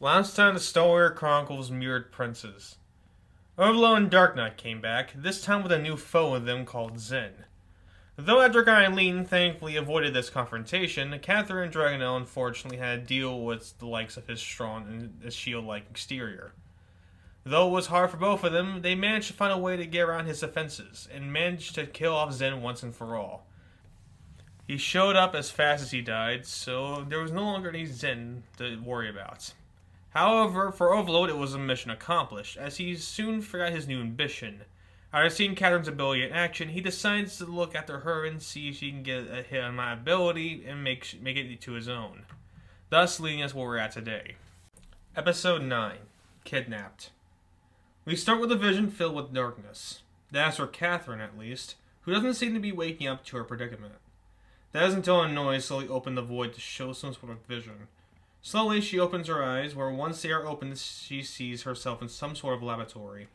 Last time the Star Chronicles mirrored princes. Overload and Dark Knight came back, this time with a new foe with them called Zen. Though Edric and Eileen thankfully avoided this confrontation, Catherine and Dragonel unfortunately had to deal with the likes of his strong and shield-like exterior. Though it was hard for both of them, they managed to find a way to get around his defenses, and managed to kill off Zen once and for all. He showed up as fast as he died, so there was no longer any Zen to worry about. However, for Overload it was a mission accomplished, as he soon forgot his new ambition. After seeing Catherine's ability in action, he decides to look after her and see if she can get a hit on my ability and make it to his own. Thus leading us where we're at today. Episode 9. Kidnapped. We start with a vision filled with darkness. That's for Catherine, at least, who doesn't seem to be waking up to her predicament. That is until a noise slowly opened the void to show some sort of vision. Slowly, she opens her eyes, where once they are opened, she sees herself in some sort of laboratory.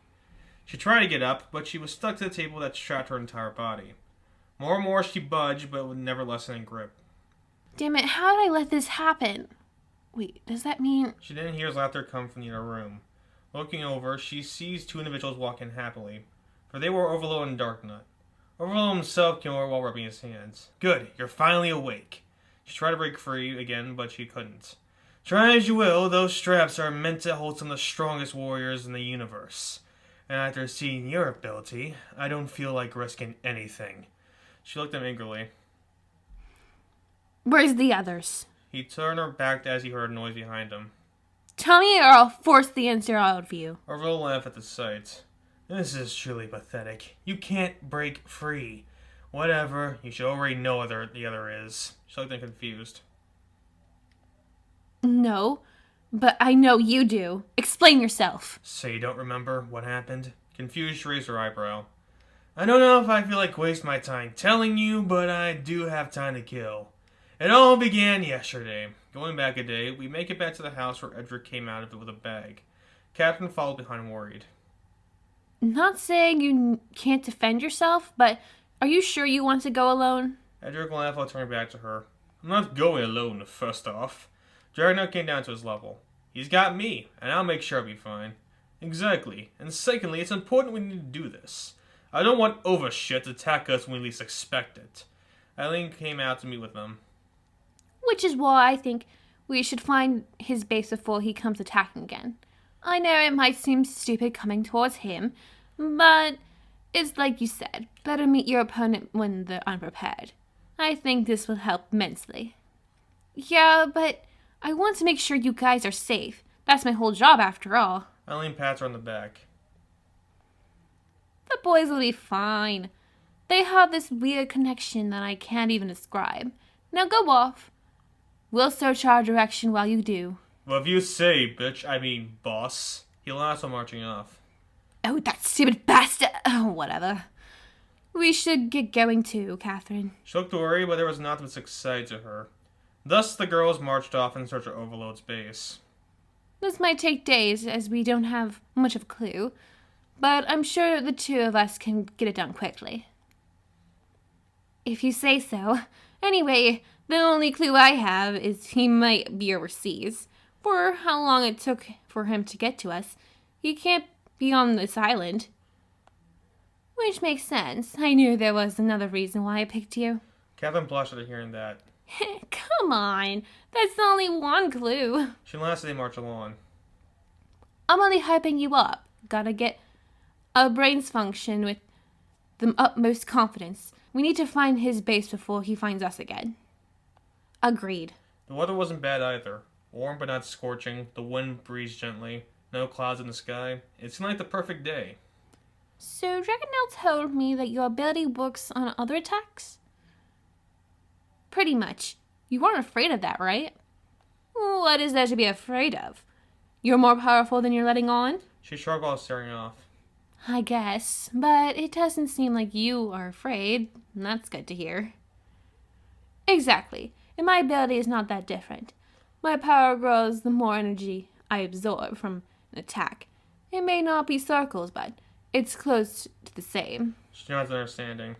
She tried to get up, but she was stuck to the table that strapped her entire body. More and more she budged, but would never lessen in grip. Damn it, how did I let this happen? Wait, does that mean... She then hears laughter come from the inner room. Looking over, she sees two individuals walking happily, for they were Overload and Dark Knight. Overload himself came over while rubbing his hands. Good, you're finally awake. She tried to break free again, but she couldn't. Try as you will, those straps are meant to hold some of the strongest warriors in the universe. And after seeing your ability, I don't feel like risking anything. She looked at him angrily. Where's the others? He turned her back as he heard a noise behind him. Tell me or I'll force the answer out of you. Overload laughed at the sight. This is truly pathetic. You can't break free. Whatever, you should already know what the other is. She looked confused. No, but I know you do. Explain yourself. So you don't remember what happened? Confused, she raised her eyebrow. I don't know if I feel like wasting my time telling you, but I do have time to kill. It all began yesterday. Going back a day, we make it back to the house where Edric came out of it with a bag. Catherine followed behind worried. Not saying you can't defend yourself, but are you sure you want to go alone? Edric laughed while turning back to her. I'm not going alone, first off. Dragonel came down to his level. He's got me, and I'll make sure I'll be fine. Exactly. And secondly, it's important we need to do this. I don't want overshit to attack us when we least expect it. Eileen came out to meet with them. Which is why I think we should find his base before he comes attacking again. I know it might seem stupid coming towards him, but it's like you said, better meet your opponent when they're unprepared. I think this will help immensely. Yeah, but I want to make sure you guys are safe. That's my whole job after all. Eileen pats her on the back. The boys will be fine. They have this weird connection that I can't even describe. Now go off. We'll search our direction while you do. Well, if you say, bitch, I mean boss. He laughed while marching off. Oh, that stupid bastard. Oh, whatever. We should get going too, Catherine. She looked worried, but there was nothing but excited to her. Thus, the girls marched off in search of Overload's base. This might take days, as we don't have much of a clue, but I'm sure the two of us can get it done quickly. If you say so. Anyway, the only clue I have is he might be overseas. For how long it took for him to get to us, he can't be on this island. Which makes sense. I knew there was another reason why I picked you. Catherine blushed at hearing that. Come on, that's only one clue. She laughed as they marched along. I'm only hyping you up. Gotta get our brains function with the utmost confidence. We need to find his base before he finds us again. Agreed. The weather wasn't bad either. Warm but not scorching, the wind breezed gently, no clouds in the sky. It seemed like the perfect day. So Dragonel told me that your ability works on other attacks? Pretty much. You aren't afraid of that, right? What is there to be afraid of? You're more powerful than you're letting on? She shrugged while staring off. I guess, but it doesn't seem like you are afraid. That's good to hear. Exactly, and my ability is not that different. My power grows the more energy I absorb from an attack. It may not be circles, but it's close to the same. She nods understanding.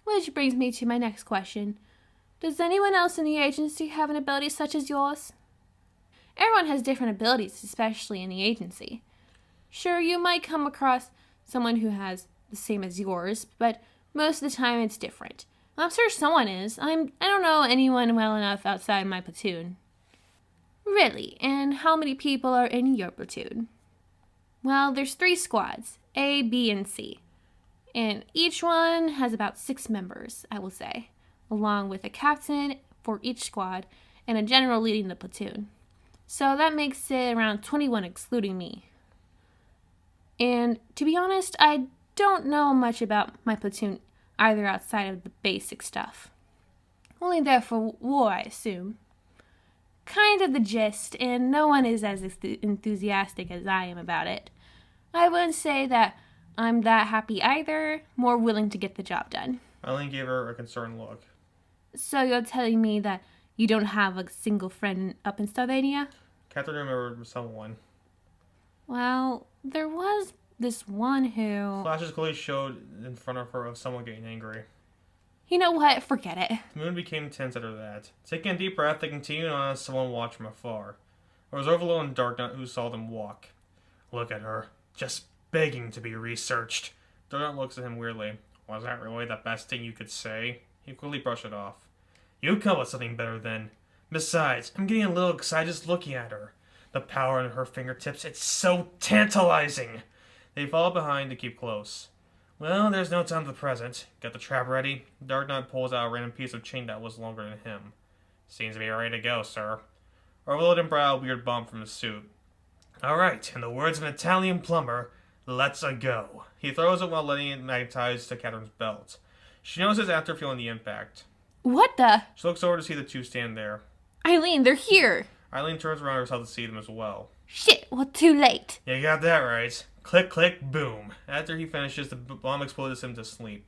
Which brings me to my next question. Does anyone else in the agency have an ability such as yours? Everyone has different abilities, especially in the agency. Sure, you might come across someone who has the same as yours, but most of the time it's different. I'm sure someone is. I don't know anyone well enough outside my platoon. Really? And how many people are in your platoon? Well, there's 3 squads, A, B, and C. And each one has about 6 members, I will say, along with a captain for each squad and a general leading the platoon. So that makes it around 21 excluding me. And to be honest, I don't know much about my platoon either outside of the basic stuff. Only there for war, I assume. Kind of the gist, and no one is as enthusiastic as I am about it. I wouldn't say that I'm that happy either, more willing to get the job done. Eileen gave her a concerned look. So you're telling me that you don't have a single friend up in Slovenia? Catherine remembered someone. Well, there was this one who... Flashes clearly showed in front of her of someone getting angry. You know what? Forget it. The moon became tense after that. Taking a deep breath, they continued on as someone watched from afar. It was Overload and Darknut who saw them walk. Look at her. Just begging to be researched. Darknut looks at him weirdly. Was that really the best thing you could say? He quickly brushed it off. You come with something better then. Besides, I'm getting a little excited just looking at her. The power in her fingertips, it's so tantalizing. They followed behind to keep close. Well, there's no time for the present. Got the trap ready? Darknut pulls out a random piece of chain that was longer than him. Seems to be ready to go, sir. Overload and brow a weird bump from his suit. Alright, in the words of an Italian plumber, let's go. He throws it while letting it magnetize to Catherine's belt. She notices after feeling the impact. What the? She looks over to see the two stand there. Eileen, they're here. Eileen turns around herself to see them as well. Shit, well, too late. You got that right. Click, click, boom. After he finishes, the bomb explodes him to sleep.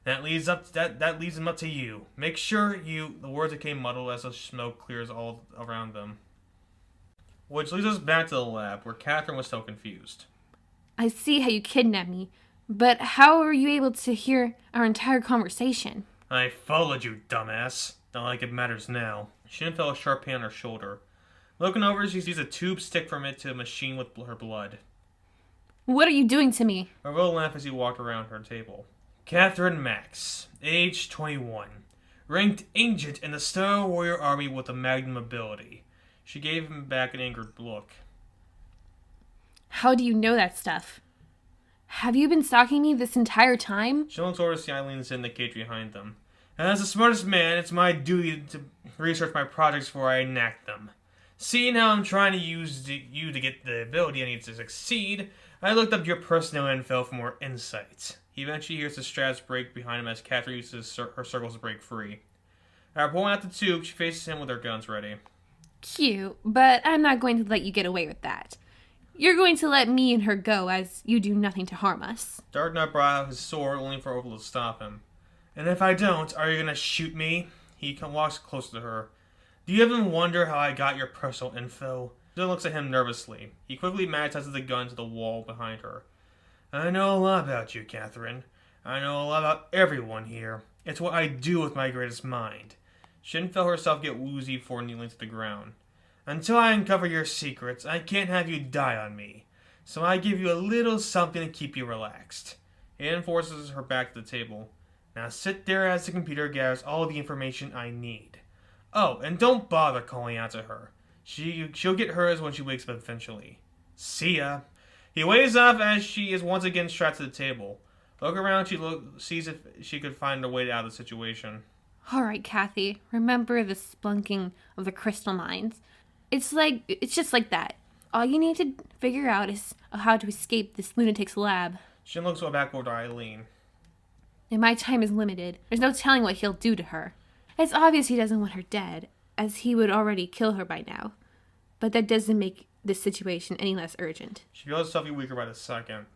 That leads him up to you. Make sure the words became muddled as the smoke clears all around them. Which leads us back to the lab, where Catherine was still confused. I see how you kidnapped me, but how were you able to hear our entire conversation? I followed you, dumbass. Not like it matters now. She felt a sharp pain on her shoulder. Looking over, she sees a tube stick from it to a machine with her blood. What are you doing to me? A real laugh as he walked around her table. Catherine Max, age 21. Ranked Ancient in the Star Warrior Army with a Magnum ability. She gave him back an angered look. How do you know that stuff? Have you been stalking me this entire time? She looks over to see Eileen sit in the cage behind them. As the smartest man, it's my duty to research my projects before I enact them. Seeing how I'm trying to use you to get the ability I need to succeed, I looked up your personal info for more insights. He eventually hears the straps break behind him as Catherine uses her circles to break free. After pulling out the tube, she faces him with her guns ready. Cute, but I'm not going to let you get away with that. You're going to let me and her go as you do nothing to harm us. Darknut brought out his sword only for Overload to stop him. And if I don't, are you going to shoot me? He walks closer to her. Do you even wonder how I got your personal info? She looks at him nervously. He quickly magnetizes the gun to the wall behind her. I know a lot about you, Catherine. I know a lot about everyone here. It's what I do with my greatest mind. Shin felt herself get woozy before kneeling to the ground. Until I uncover your secrets, I can't have you die on me. So I give you a little something to keep you relaxed. Anne forces her back to the table. Now sit there as the computer gathers all the information I need. Oh, and don't bother calling out to her. She'll get hers when she wakes up eventually. See ya. He waves off as she is once again strapped to the table. Look around, sees if she could find a way out of the situation. Alright, Kathy. Remember the splunking of the crystal mines. It's just like that. All you need to figure out is how to escape this lunatic's lab. Shin looks back over to Eileen. And my time is limited. There's no telling what he'll do to her. It's obvious he doesn't want her dead, as he would already kill her by now. But that doesn't make this situation any less urgent. She feels herself get weaker by the second.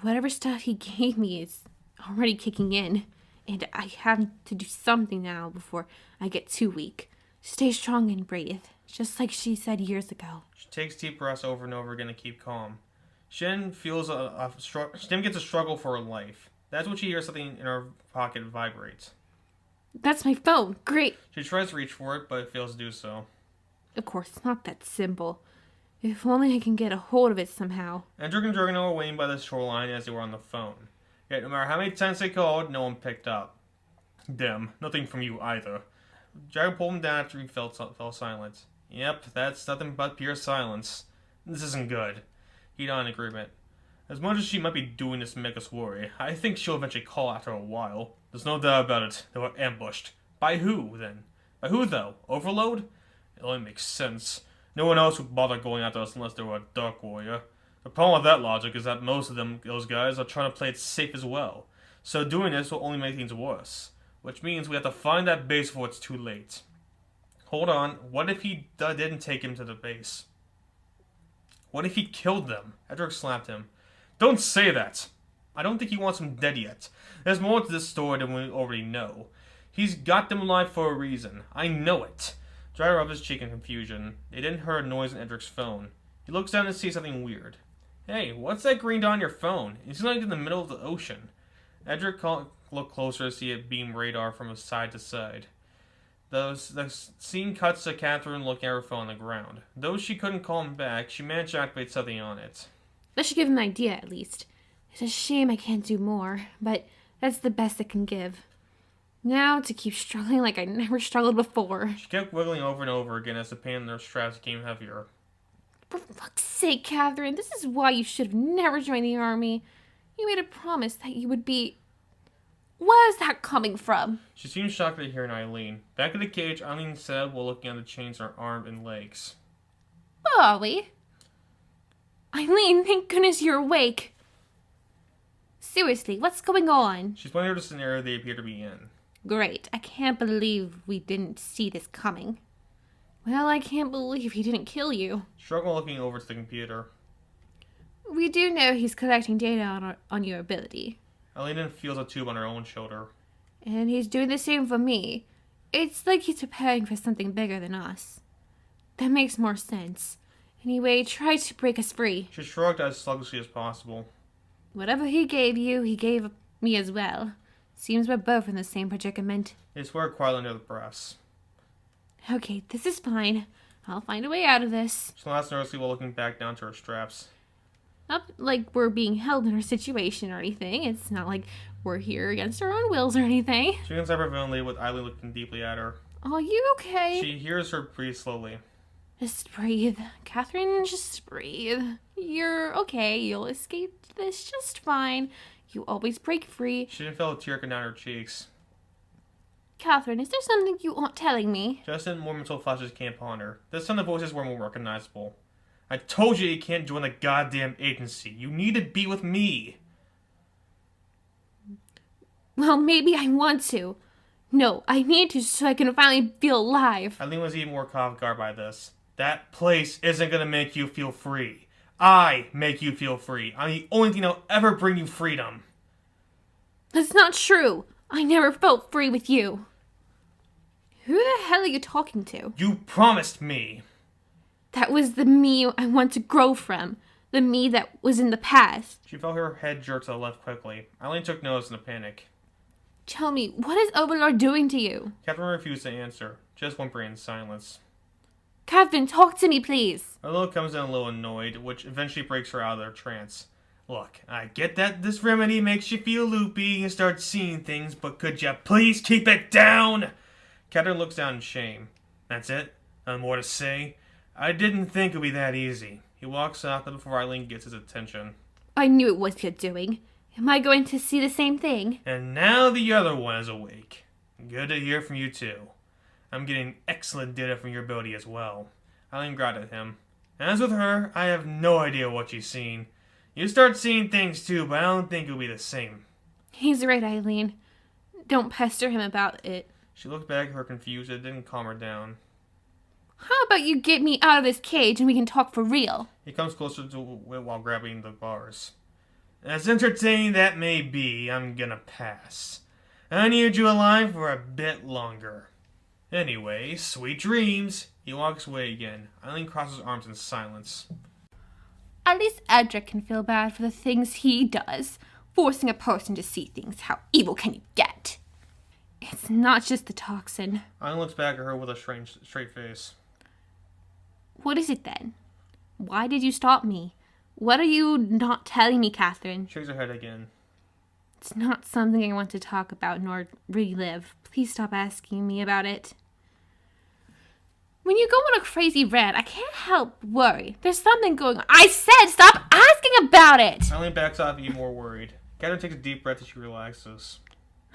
Whatever stuff he gave me is already kicking in, and I have to do something now before I get too weak. Stay strong and brave, just like she said years ago. She takes deep breaths over and over again to keep calm. Shin feels Shin gets a struggle for her life. That's when she hears something in her pocket vibrate. That's my phone. Great. She tries to reach for it, but fails to do so. Of course, it's not that simple. If only I can get a hold of it somehow. Edric and Dragano were waiting by the shoreline as they were on the phone. Yet no matter how many times they called, no one picked up. Damn, nothing from you either. Dragon pulled him down after he fell silent. Yep, that's nothing but pure silence. This isn't good. He nodded in agreement. As much as she might be doing this to make us worry, I think she'll eventually call after a while. There's no doubt about it. They were ambushed. By who, then? By who, though? Overload? It only makes sense. No one else would bother going after us unless they were a Dark Warrior. The problem with that logic is that most of those guys, are trying to play it safe as well. So doing this will only make things worse. Which means we have to find that base before it's too late. Hold on, what if he didn't take him to the base? What if he killed them? Edric slapped him. Don't say that! I don't think he wants them dead yet. There's more to this story than we already know. He's got them alive for a reason. I know it. Dry rubbed his cheek in confusion. They didn't hear a noise on Edric's phone. He looks down and sees something weird. Hey, what's that green dot on your phone? It's like in the middle of the ocean. Edric looked closer to see it beam radar from side to side. The scene cuts to Catherine looking at her phone on the ground. Though she couldn't call him back, she managed to activate something on it. That should give him an idea, at least. It's a shame I can't do more, but that's the best I can give. Now to keep struggling like I never struggled before. She kept wiggling over and over again as the pain in their straps became heavier. For fuck's sake, Catherine, this is why you should have never joined the army. You made a promise that you would be... Where is that coming from? She seemed shocked at hearing Eileen. Back in the cage, Eileen said while looking at the chains on her arms and legs. Where are we? Eileen, thank goodness you're awake. Seriously, what's going on? She's pointing out the scenario they appear to be in. Great. I can't believe we didn't see this coming. Well, I can't believe he didn't kill you. Struggle looking over to the computer. We do know he's collecting data on your ability. Eileen feels a tube on her own shoulder. And he's doing the same for me. It's like he's preparing for something bigger than us. That makes more sense. Anyway, try to break us free. She shrugged as sluggishly as possible. Whatever he gave you, he gave me as well. Seems we're both in the same predicament. They swear quietly under the breaths. Okay, this is fine. I'll find a way out of this. She laughs nervously while looking back down to her straps. Not like we're being held in our situation or anything. It's not like we're here against our own wills or anything. She looks hyperventilatingly with Eileen looking deeply at her. Are you okay? She hears her breathe slowly. Just breathe. Catherine, just breathe. You're okay. You'll escape this just fine. You always break free. She didn't feel a tear come down her cheeks. Catherine, is there something you aren't telling me? Just then, more mental flashes came upon her. This time the voices were more recognizable. I told you can't join the goddamn agency. You need to be with me. Well, maybe I want to. No, I need to so I can finally feel alive. Eileen was even more caught off guard by this. That place isn't gonna make you feel free. I make you feel free. I'm the only thing that'll ever bring you freedom. That's not true. I never felt free with you. Who the hell are you talking to? You promised me. That was the me I want to grow from. The me that was in the past. She felt her head jerk to the left quickly. Eileen took notice in a panic. Tell me, what is Overlord doing to you? Catherine refused to answer, just whimpering in silence. Catherine, talk to me, please. Arlo comes in a little annoyed, which eventually breaks her out of their trance. Look, I get that this remedy makes you feel loopy and start seeing things, but could you please keep it down? Catherine looks down in shame. That's it? Nothing more to say? I didn't think it would be that easy. He walks off before Eileen gets his attention. I knew it was your doing. Am I going to see the same thing? And now the other one is awake. Good to hear from you too. I'm getting excellent data from your ability as well. Eileen growled at him. As with her, I have no idea what she's seen. You start seeing things too, but I don't think it'll be the same. He's right, Eileen. Don't pester him about it. She looked back at her confused, it didn't calm her down. How about you get me out of this cage and we can talk for real? He comes closer to it while grabbing the bars. As entertaining that may be, I'm gonna pass. I need you alive for a bit longer. Anyway, sweet dreams. He walks away again. Eileen crosses arms in silence. At least Edric can feel bad for the things he does. Forcing a person to see things, how evil can you get? It's not just the toxin. Eileen looks back at her with a straight face. What is it then? Why did you stop me? What are you not telling me, Catherine? Shakes her head again. It's not something I want to talk about nor relive. Please stop asking me about it. When you go on a crazy rant, I can't help worry. There's something going on. I said stop asking about it! Eileen backs off even more worried. Catherine takes a deep breath as she relaxes.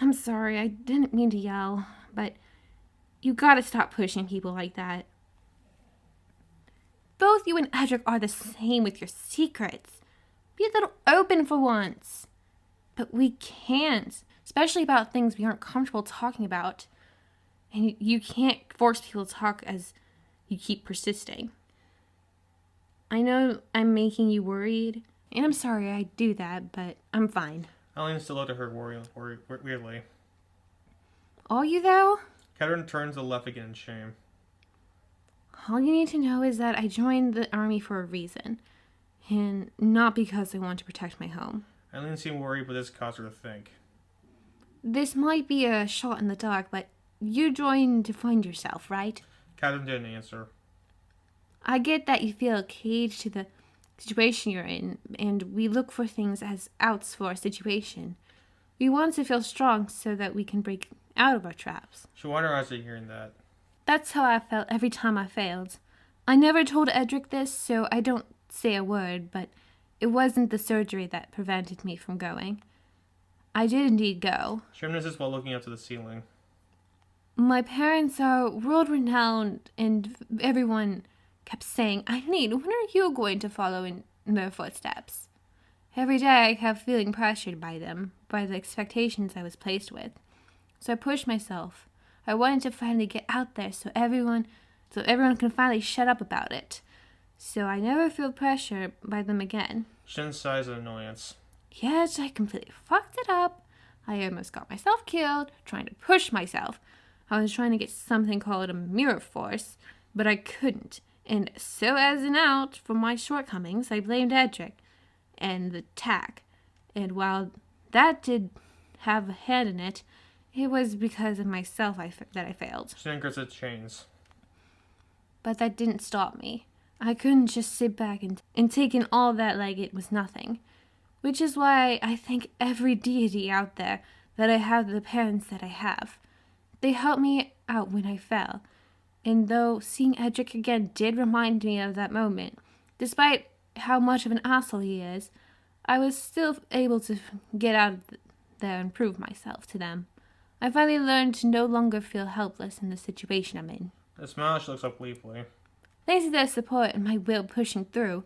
I'm sorry, I didn't mean to yell, but you gotta stop pushing people like that. Both you and Edric are the same with your secrets. Be a little open for once. But we can't, especially about things we aren't comfortable talking about. And you can't force people to talk as you keep persisting. I know I'm making you worried, and I'm sorry I do that, but I'm fine. Eileen still looked at her weirdly. Are you, though? Catherine turns to the left again in shame. All you need to know is that I joined the army for a reason, and not because I want to protect my home. Eileen seemed worried, but this caused her to think. This might be a shot in the dark, but you joined to find yourself, right? Catherine didn't answer. I get that you feel caged to the situation you're in, and we look for things as outs for our situation. We want to feel strong so that we can break out of our traps. She wondered after hearing that. That's how I felt every time I failed. I never told Edric this, so I don't say a word, but it wasn't the surgery that prevented me from going. I did indeed go. She reminisces while looking up to the ceiling. My parents are world-renowned, and everyone kept saying, Eileen, when are you going to follow in their footsteps? Every day I kept feeling pressured by them, by the expectations I was placed with. So I pushed myself. I wanted to finally get out there so everyone can finally shut up about it. So I never feel pressure by them again. Shin sighs in annoyance. Yet I completely fucked it up. I almost got myself killed, trying to push myself. I was trying to get something called a mirror force, but I couldn't. And so as an out for my shortcomings, I blamed Edric and the tack. And while that did have a hand in it, it was because of myself that I failed. Shin grits its chains. But that didn't stop me. I couldn't just sit back and take in all that like it was nothing. Which is why I thank every deity out there that I have the parents that I have. They helped me out when I fell. And though seeing Edric again did remind me of that moment, despite how much of an asshole he is, I was still able to get out of there and prove myself to them. I finally learned to no longer feel helpless in the situation I'm in. A smile, she looks up gleefully. Thanks to their support and my will pushing through,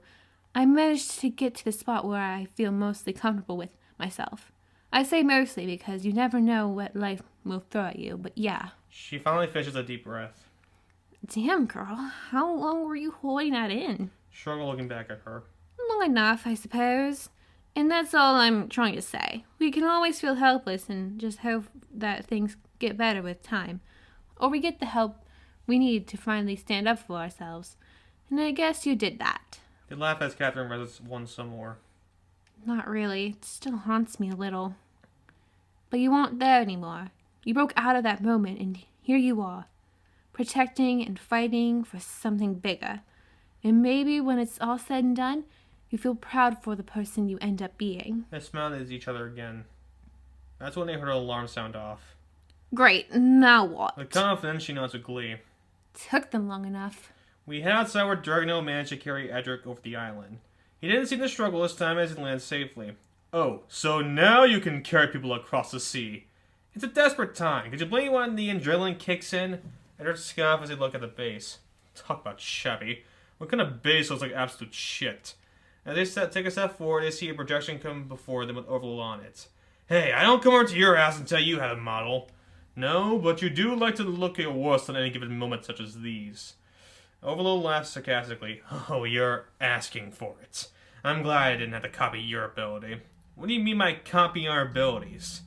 I managed to get to the spot where I feel mostly comfortable with myself. I say mostly because you never know what life will throw at you, but yeah. She finally finishes a deep breath. Damn, girl, how long were you holding that in? Struggle looking back at her. Long enough, I suppose. And that's all I'm trying to say. We can always feel helpless and just hope that things get better with time. Or we get the help we need to finally stand up for ourselves. And I guess you did that. They laugh as Catherine rests one some more. Not really. It still haunts me a little. But you aren't there anymore. You broke out of that moment, and here you are. Protecting and fighting for something bigger. And maybe when it's all said and done, you feel proud for the person you end up being. They smiled at each other again. That's when they heard an alarm sound off. Great, now what? With confidence, she nods with glee. Took them long enough. We head outside where Dragno managed to carry Edric over the island. He didn't seem to struggle this time as he landed safely. Oh, so now you can carry people across the sea. It's a desperate time. Could you blame when the adrenaline kicks in? Edric scoffed as he looked at the base. Talk about shabby. What kind of base looks like absolute shit? As they take a step forward, they see a projection come before them with Overload on it. Hey, I don't come over to your house and tell you how to model. No, but you do like to look your worst on any given moment such as these. Overload laughs sarcastically. Oh, you're asking for it. I'm glad I didn't have to copy your ability. What do you mean by copying our abilities?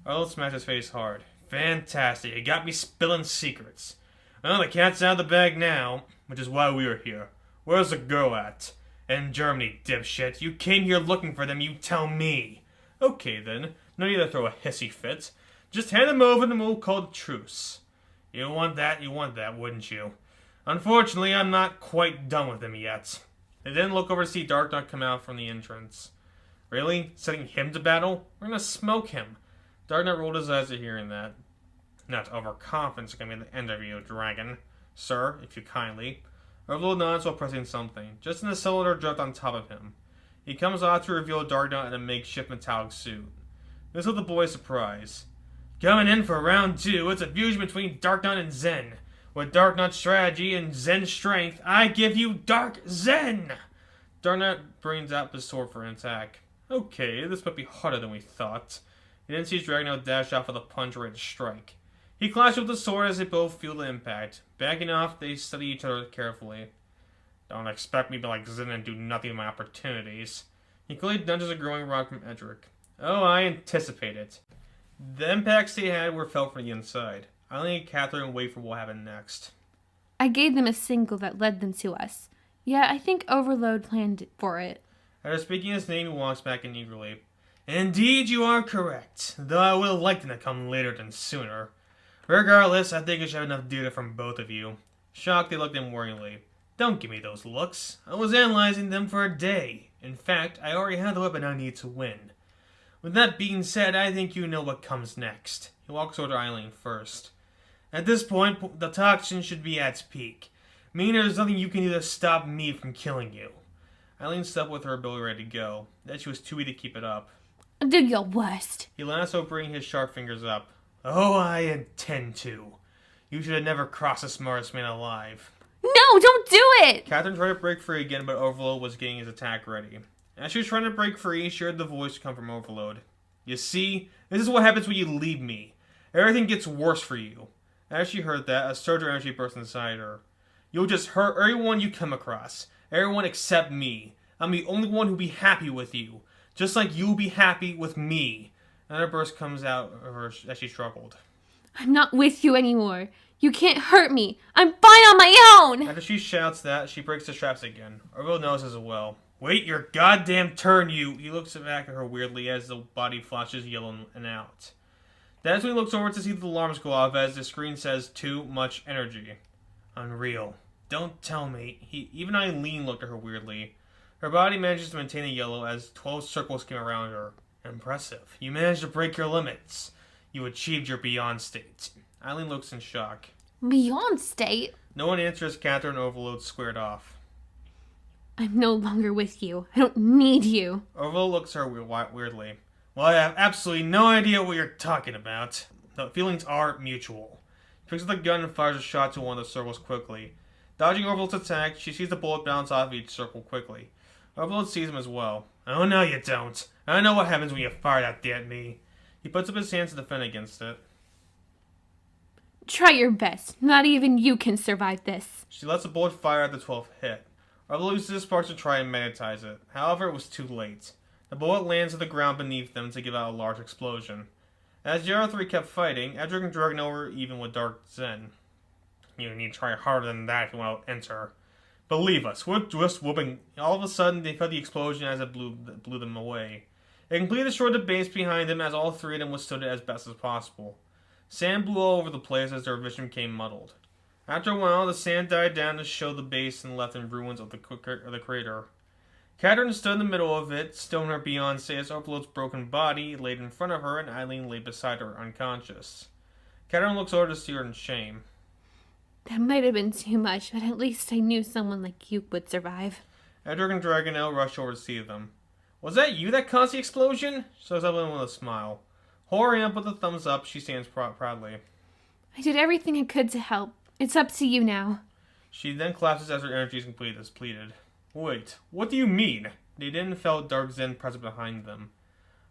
Overload smashed his face hard. Fantastic, you got me spilling secrets. Well, the cat's out of the bag now, which is why we are here. Where's the girl at? In Germany, dipshit. You came here looking for them, you tell me. Okay then, no need to throw a hissy fit. Just hand them over and we'll call the truce. You want that, wouldn't you? Unfortunately, I'm not quite done with him yet. They then look over to see Dark Knight come out from the entrance. Really? Sending him to battle? We're gonna smoke him. Dark Knight rolled his eyes at hearing that. Not overconfidence can be the end of you, dragon. Sir, if you kindly. Overlord nods while pressing something. Just then the cylinder dropped on top of him. He comes off to reveal Dark Knight in a makeshift metallic suit. This was the boy's surprise. Coming in for round 2, it's a fusion between Dark Knight and Zen. With Dark Knight's strategy and Zen's strength, I give you Dark Zen! Dark Knight brings out the sword for an attack. Okay, this might be harder than we thought. He then sees Dragonaut dash off with a punch ready to strike. He clashes with the sword as they both feel the impact. Backing off, they study each other carefully. Don't expect me to be like Zen and do nothing with my opportunities. He clearly nudges a growing rock from Edric. Oh, I anticipate it. The impacts they had were felt from the inside. Eileen and Catherine wait for what happened next. I gave them a single that led them to us. Yeah, I think Overload planned for it. After speaking his name, he walks back in eagerly. Indeed, you are correct, though I would have liked them to come later than sooner. Regardless, I think I should have enough data from both of you. Shocked, they looked at him worryingly. Don't give me those looks. I was analyzing them for a day. In fact, I already have the weapon I need to win. With that being said, I think you know what comes next. He walks over to Eileen first. At this point, the toxin should be at its peak, meaning there's nothing you can do to stop me from killing you. Eileen stepped with her ability ready to go. Then she was too weak to keep it up. Do your worst. He lassoed, bringing his sharp fingers up. Oh, I intend to. You should have never crossed the smartest man alive. No, don't do it! Catherine tried to break free again, but Overload was getting his attack ready. As she was trying to break free, she heard the voice come from Overload. You see, this is what happens when you leave me. Everything gets worse for you. As she heard that, a surge of energy burst inside her. You'll just hurt everyone you come across. Everyone except me. I'm the only one who'll be happy with you. Just like you'll be happy with me. Another burst comes out of her as she struggled. I'm not with you anymore. You can't hurt me. I'm fine on my own! After she shouts that, she breaks the straps again. Overload knows as well. Wait your goddamn turn, you! He looks back at her weirdly as the body flashes yellow and out. That's when he looks over to see the alarms go off as the screen says too much energy. Unreal. Don't tell me. Even Eileen looked at her weirdly. Her body manages to maintain the yellow as 12 circles came around her. Impressive. You managed to break your limits. You achieved your beyond state. Eileen looks in shock. Beyond state? No one answers. Catherine and Overload squared off. I'm no longer with you. I don't need you. Overload looks at her weirdly. Well, I have absolutely no idea what you're talking about. The feelings are mutual. He picks up the gun and fires a shot to one of the circles quickly. Dodging Overload's attack, she sees the bullet bounce off each circle quickly. Overload sees him as well. Oh, no you don't. I know what happens when you fire that at me. He puts up his hands to defend against it. Try your best. Not even you can survive this. She lets the bullet fire at the 12th hit. Overload uses his sparks to try and magnetize it. However, it was too late. The bullet lands on the ground beneath them to give out a large explosion. As the other three kept fighting, Edric and Dragonaut were even with Dark Zen. You need to try harder than that if you want to enter. Believe us, we're just whooping. All of a sudden, they felt the explosion as it blew them away. It completely destroyed the base behind them as all three of them withstood it as best as possible. Sand blew all over the place as their vision became muddled. After a while, the sand died down to show the base and left in ruins of the crater. Catherine stood in the middle of it, still in her Beyonce as Overload's broken body laid in front of her and Eileen lay beside her, unconscious. Catherine looks over to see her in shame. That might have been too much, but at least I knew someone like you would survive. Edric and Dragonaut rush over to see them. Was that you that caused the explosion? She looks up at him with a smile. Holding up with a thumbs up, she stands proudly. I did everything I could to help. It's up to you now. She then collapses as her energy is completed as pleaded. Wait, what do you mean? They then felt Dark Zen present behind them.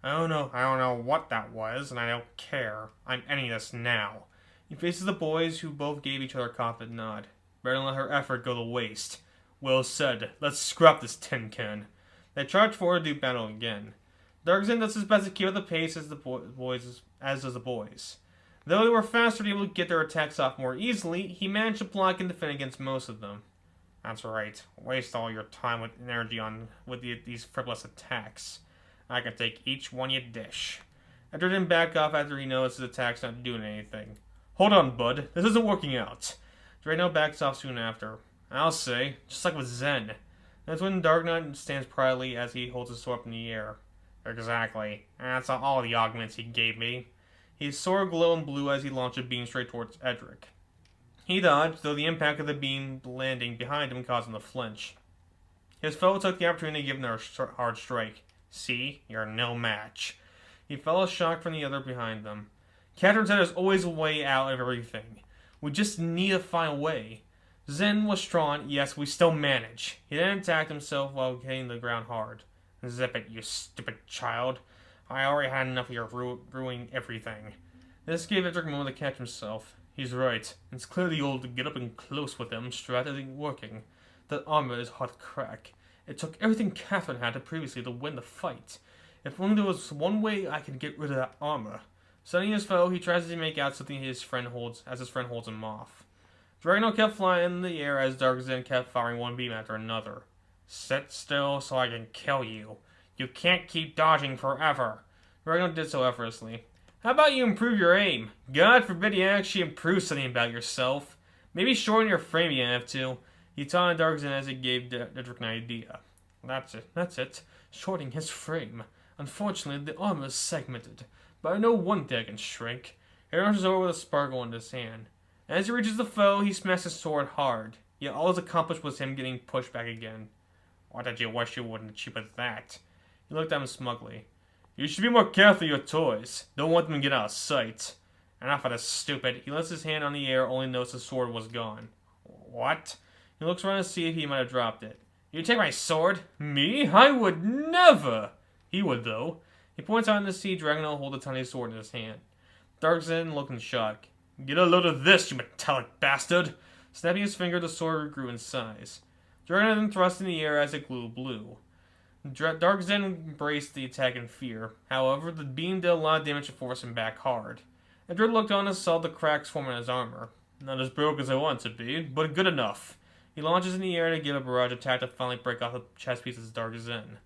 I don't know what that was, and I don't care. I'm ending this now. He faces the boys, who both gave each other a confident nod. Better than let her effort go to waste. Well said. Let's scrap this tin can. They charge forward to do battle again. Dark Zen does his best to keep up the pace as does the boys. Though they were faster and able to get their attacks off more easily, he managed to block and defend against most of them. That's right. Waste all your time with energy with these frivolous attacks. I can take each one you dish. Edric didn't back off after he noticed his attacks not doing anything. Hold on, bud. This isn't working out. Drano backs off soon after. I'll say, just like with Zen. That's when Dark Knight stands proudly as he holds his sword up in the air. Exactly. That's all the augments he gave me. His sword glowed blue as he launched a beam straight towards Edric. He dodged, though the impact of the beam landing behind him caused him to flinch. His foe took the opportunity to give him a hard strike. See, you're no match. He felt a shock from the other behind them. Catherine said there's always a way out of everything. We just need to find a way. Zen was strong, yes, we still manage. He then attacked himself while hitting the ground hard. Zip it, you stupid child. I already had enough of your ruining everything. This gave Edric a moment to catch himself. He's right. It's clearly old to get up and close with him, strategy working. That armor is hard to crack. It took everything Catherine had previously to win the fight. If only there was one way I could get rid of that armor. Studying his foe, he tries to make out something his friend holds him off. Dragno kept flying in the air as Dark Zen kept firing one beam after another. Sit still so I can kill you. You can't keep dodging forever. Dragno did so effortlessly. How about you improve your aim? God forbid you actually improve something about yourself. Maybe shorten your frame if you have to. He taunted Dark Zen as it gave Edric an idea. That's it. Shortening his frame. Unfortunately, the armor is segmented. But I know one thing I can shrink. He rushes over with a sparkle in his hand. As he reaches the foe, he smashes his sword hard. Yet all is accomplished was him getting pushed back again. Why did you wish you wouldn't achieve with that? He looked at him smugly. You should be more careful of your toys. Don't want them to get out of sight. Enough of this, stupid. He lifts his hand on the air, only noticed the sword was gone. What? He looks around to see if he might have dropped it. You take my sword? Me? I would never! He would, though. He points out to see Dragno hold a tiny sword in his hand. Dark Zen looked in shock. Get a load of this, you metallic bastard! Snapping his finger, the sword grew in size. Dragno then thrust in the air as it grew blue. Dark Zen embraced the attack in fear. However, the beam did a lot of damage to force him back hard. Edric looked on and saw the cracks forming in his armor. Not as broke as I want to be, but good enough. He launches in the air to give a barrage attack to finally break off the chest pieces of Dark Zen.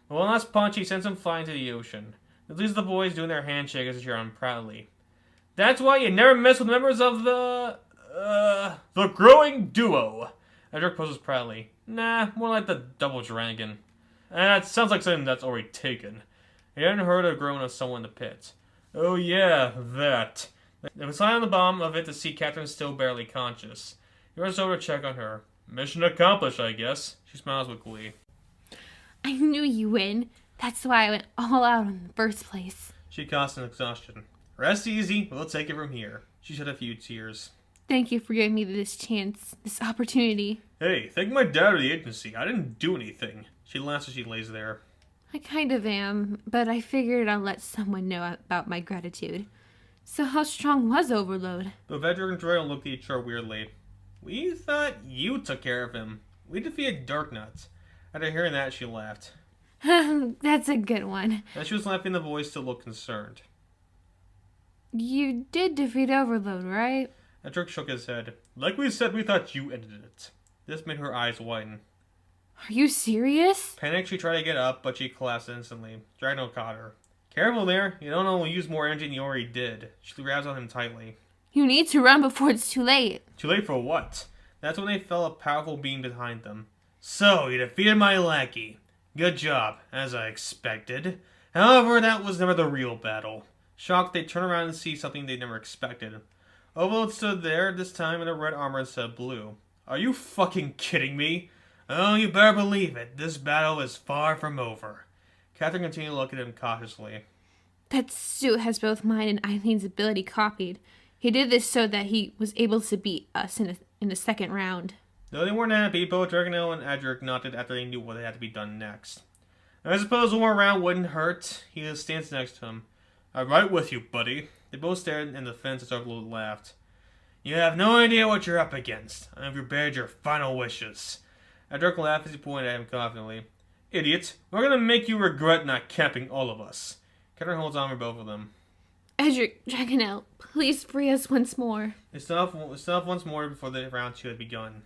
With one last punch, he sends him flying to the ocean. It leaves the boys doing their handshake as they cheer on proudly. That's why you never mess with members of the growing duo. Edric poses proudly. Nah, more like the double dragon. That sounds like something that's already taken. He hadn't heard a groan of someone in the pit. Oh yeah, that. They was lying on the bottom of it to see Catherine still barely conscious. He rushes over to check on her. Mission accomplished, I guess. She smiles with glee. I knew you win. That's why I went all out in the first place. She coughs in exhaustion. Rest easy. We'll take it from here. She shed a few tears. Thank you for giving me this chance, this opportunity. Hey, thank my dad or the agency. I didn't do anything. She laughs as she lays there. I kind of am, but I figured I'll let someone know about my gratitude. So how strong was Overload? But Vedric and Drake looked at each other weirdly. We thought you took care of him. We defeated Darknuts. After hearing that, she laughed. That's a good one. As she was laughing, the voice still looked concerned. You did defeat Overload, right? Edric shook his head. Like we said, we thought you ended it. This made her eyes widen. Are you serious? Panicked, she tried to get up, but she collapsed instantly. Dragno caught her. Careful there. You don't know we'll use more energy than you already did. She grabs on him tightly. You need to run before it's too late. Too late for what? That's when they felt a powerful beam behind them. So, you defeated my lackey. Good job, as I expected. However, that was never the real battle. Shocked, they turn around and see something they never expected. Overload stood there, this time in a red armor instead of blue. Are you fucking kidding me? Oh, you better believe it. This battle is far from over. Catherine continued to look at him cautiously. That suit has both mine and Eileen's ability copied. He did this so that he was able to beat us in the second round. Though they weren't happy, both Dragno and Edric nodded after they knew what had to be done next. I suppose one more round wouldn't hurt. He just stands next to him. I'm right with you, buddy. They both stared in the fence as Overload laughed. You have no idea what you're up against. I have prepared your final wishes. Edric laughed as he pointed at him confidently. Idiot, we're gonna make you regret not capping all of us. Catherine holds on for both of them. Edric, Dragonelle, please free us once more. They stopped once more before the round 2 had begun.